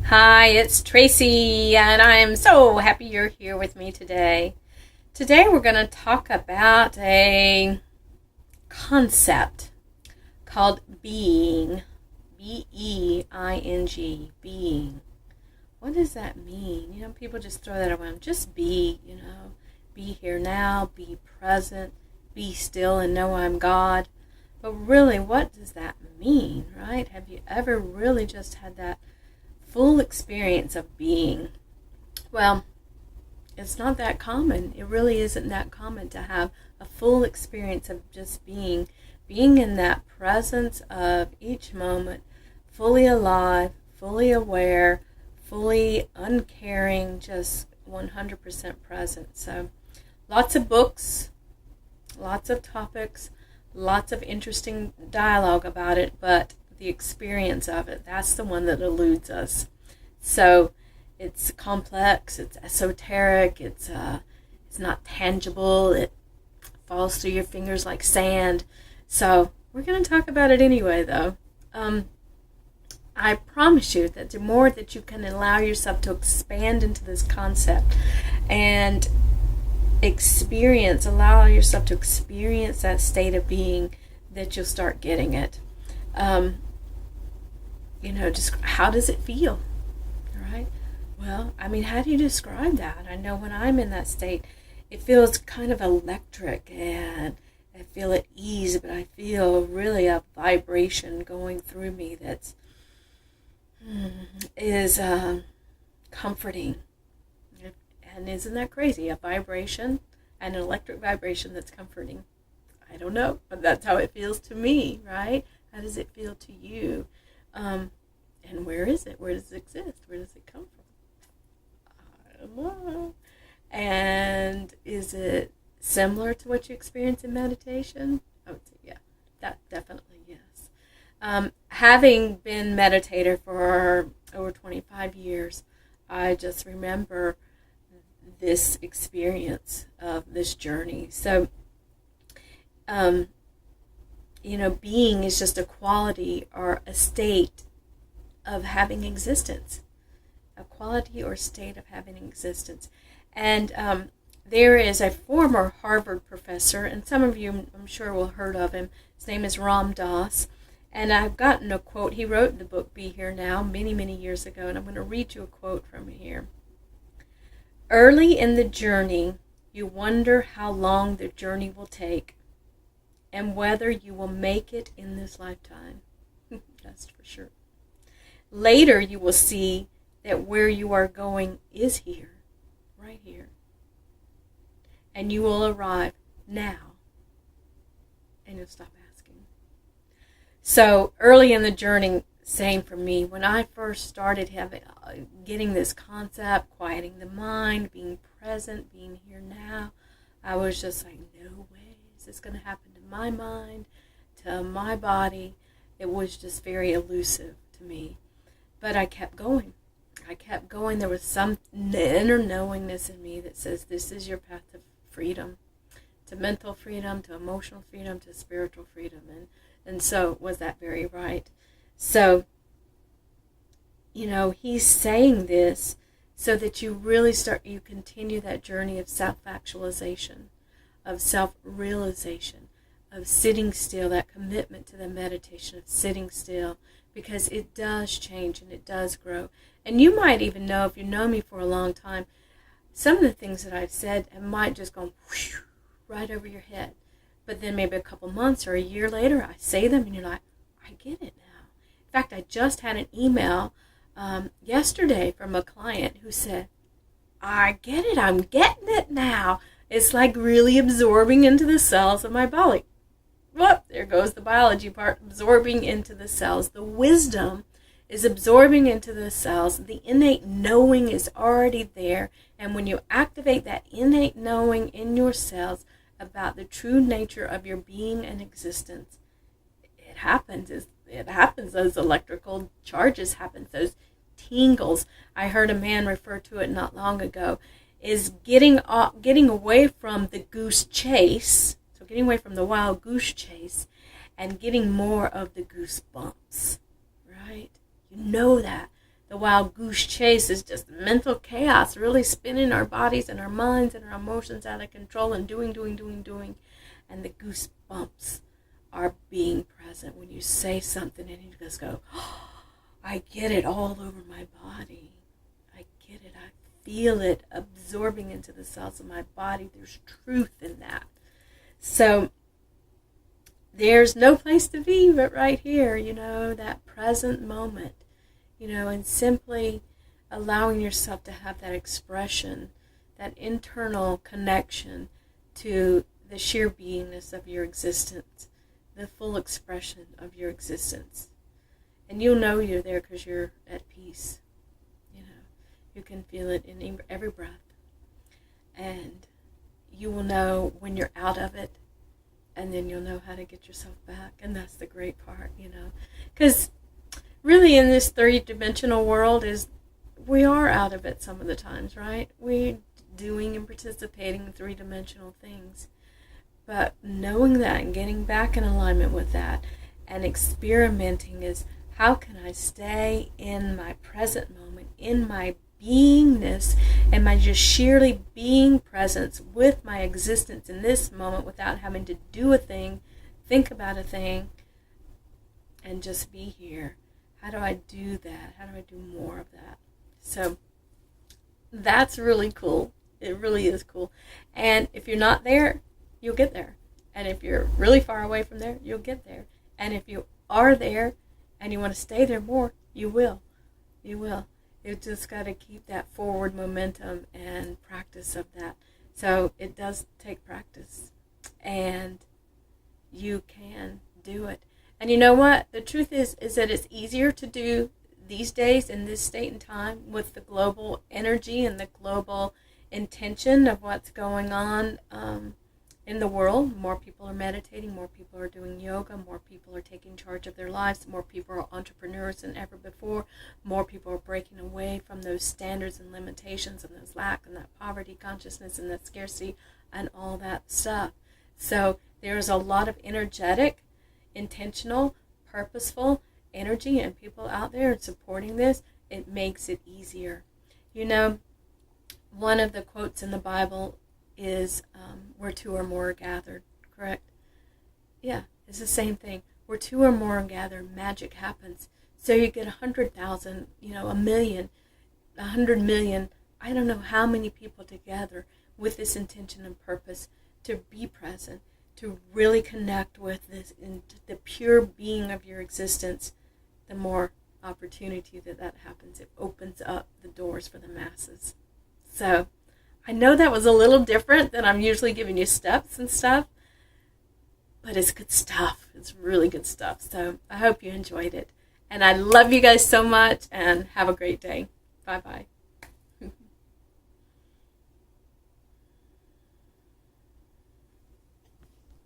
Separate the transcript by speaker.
Speaker 1: Hi, it's Tracy, and I'm so happy you're here with me today. Today, we're going to talk about a concept called being. B-E-I-N-G, being. What does that mean? People just throw that around. Just be. Be here now, be present, be still, and know I'm God. But really, what does that mean, right? Have you ever really just had that full experience of being? Well, it's not that common. It really isn't that common to have a full experience of just being in that presence of each moment, fully alive, fully aware, fully uncaring, just 100% present. So lots of books, lots of topics, lots of interesting dialogue about it, but the experience of it, that's the one that eludes us. So it's complex, it's esoteric, it's not tangible, it falls through your fingers like sand. So we're going to talk about it anyway, though. I promise you that the more that you can allow yourself to expand into this concept and allow yourself to experience that state of being, that you'll start getting it. Just how does it feel, right? Well, how do you describe that? I know when I'm in that state, it feels kind of electric, and I feel at ease, but I feel really a vibration going through me that's is comforting. And isn't that crazy? A vibration, an electric vibration that's comforting. I don't know, but that's how it feels to me, right? How does it feel to you? And where is it? Where does it exist? Where does it come from? I don't know. And is it similar to what you experience in meditation? I would say, yeah, that definitely yes. Having been meditator for over 25 years, I just remember this experience of this journey. So, being is just a quality or a state of having existence, a quality or state of having existence. And there is a former Harvard professor, and some of you, I'm sure, will have heard of him. His name is Ram Dass. And I've gotten a quote. He wrote the book Be Here Now many, many years ago, and I'm going to read you a quote from here. Early in the journey, you wonder how long the journey will take and whether you will make it in this lifetime. That's for sure. Later, you will see that where you are going is here, right here. And you will arrive now, and you'll stop asking. So early in the journey, same for me. When I first started getting this concept, quieting the mind, being present, being here now, I was just like, no way is this going to happen to my mind, to my body. It was just very elusive to me. But I kept going. There was some inner knowingness in me that says this is your path to freedom, to mental freedom, to emotional freedom, to spiritual freedom. And so was that very right. So, he's saying this so that you really you continue that journey of self-actualization, of self-realization, of sitting still, that commitment to the meditation of sitting still, because it does change and it does grow. And you might even know, if you know me for a long time, some of the things that I've said might just go whoosh, right over your head. But then maybe a couple months or a year later, I say them and you're like, I get it now. In fact, I just had an email yesterday from a client who said, I get it, I'm getting it now. It's like really absorbing into the cells of my body. Whoop, there goes the biology part, absorbing into the cells. The wisdom is absorbing into the cells. The innate knowing is already there. And when you activate that innate knowing in your cells about the true nature of your being and existence, it happens. Those electrical charges happen, those tingles. I heard a man refer to it not long ago, is getting away from the goose chase, so getting away from the wild goose chase and getting more of the goosebumps, right? You know that The wild goose chase is just mental chaos, really spinning our bodies and our minds and our emotions out of control and doing. And the goosebumps are being present when you say something and you just go, oh, I get it all over my body. I get it. I feel it absorbing into the cells of my body. There's truth in that. So there's no place to be but right here, that present moment, and simply allowing yourself to have that expression, that internal connection to the sheer beingness of your existence, the full expression of your existence. And you'll know you're there because you're at peace. You can feel it in every breath. And you will know when you're out of it, and then you'll know how to get yourself back. And that's the great part, Because really in this three-dimensional world we are out of it some of the times, right? We're doing and participating in three-dimensional things. But knowing that and getting back in alignment with that and experimenting is, how can I stay in my present moment, in my beingness, and my just sheerly being presence with my existence in this moment without having to do a thing, think about a thing, and just be here. How do I do that? How do I do more of that? So that's really cool. It really is cool. And if you're not there, you'll get there. And if you're really far away from there, you'll get there. And if you are there and you want to stay there more, you will. You will. You just got to keep that forward momentum and practice of that. So it does take practice. And you can do it. And you know what? The truth is that it's easier to do these days in this state and time with the global energy and the global intention of what's going on in the world. More people are meditating, more people are doing yoga, more people are taking charge of their lives, more people are entrepreneurs than ever before, more people are breaking away from those standards and limitations and those lack and that poverty consciousness and that scarcity and all that stuff. So there's a lot of energetic, intentional, purposeful energy and people out there supporting this. It makes it easier. One of the quotes in the Bible is where two or more are gathered, correct? Yeah, it's the same thing. Where two or more are gathered, magic happens. So you get 100,000, a million, 100 million, I don't know how many people together with this intention and purpose to be present, to really connect with this, in the pure being of your existence. The more opportunity that happens, it opens up the doors for the masses. So I know that was a little different than I'm usually giving you steps and stuff, but it's good stuff. It's really good stuff. So I hope you enjoyed it. And I love you guys so much, and have a great day. Bye-bye.